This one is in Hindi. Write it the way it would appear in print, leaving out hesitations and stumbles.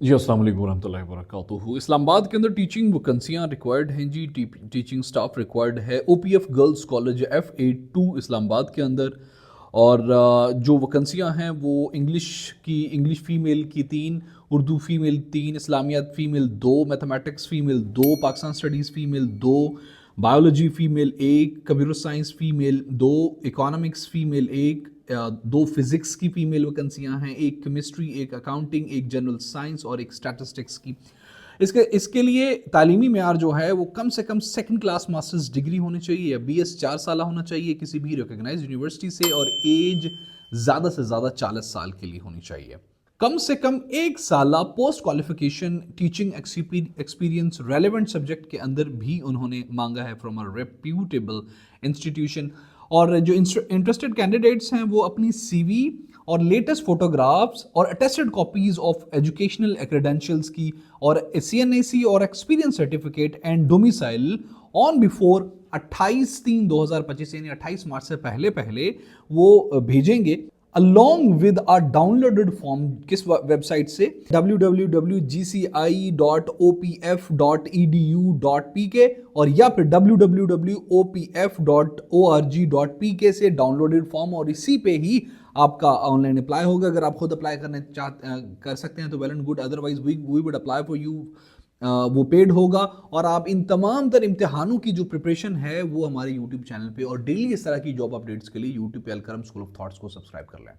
जी, अस्सलाम वालेकुम रहमतुल्लाहि व बरकातुहू। इस्लामाबाद के अंदर टीचिंग वैकेंसियाँ रिक्वायर्ड हैं जी, टीचिंग स्टाफ रिक्वायर्ड है। OPF girls college F82 Islamabad के अंदर। और जो वैकेंसियाँ हैं वो इंग्लिश फ़ीमेल की 3, Urdu female 3, Islamiyat female 2, mathematics female 2, Pakistan studies female 2, biology female 1, computer science female 2, economics female 1, 2 physics की फीमेल वैकेंसियां हैं, एक केमिस्ट्री, एक अकाउंटिंग, एक जनरल साइंस और एक स्टैटिस्टिक्स की। इसके लिए तालीमी मेयार जो है वो कम से कम सेकंड क्लास मास्टर्स डिग्री होनी चाहिए या BS 4 साल होना चाहिए किसी भी रिकॉग्नाइज्ड यूनिवर्सिटी से, और एज ज़्यादा से ज़्यादा 40 साल के लिए होनी चाहिए। कम से कम 1 साल post qualification teaching experience relevant subject के अंदर भी उन्होंने मांगा है फ्रॉम अ रेप्यूटेबल इंस्टीट्यूशन। और जो इंटरेस्टेड कैंडिडेट्स हैं वो अपनी CV और लेटेस्ट फोटोग्राफ्स और attested copies of educational credentials की और CNAC और experience certificate and domicile on before 28/3/2025 यानी 28 मार्च से पहले पहले वो भेजेंगे along with a downloaded form। किस वेबसाइट से? www.gci.opf.edu.pk और या फिर www.opf.org.pk से डाउनलोडेड फॉर्म, और इसी पे ही आपका ऑनलाइन अप्लाई होगा। अगर आप खुद अप्लाई कर सकते हैं तो well and good, otherwise we would apply for you. वो पेड होगा। और आप इन तमाम तर इम्तिहानों की जो प्रिपरेशन है वो हमारे यूट्यूब चैनल पे, और डेली इस तरह की जॉब अपडेट्स के लिए यूट्यूब पे अलकरम स्कूल ऑफ थॉट्स को सब्सक्राइब कर लें।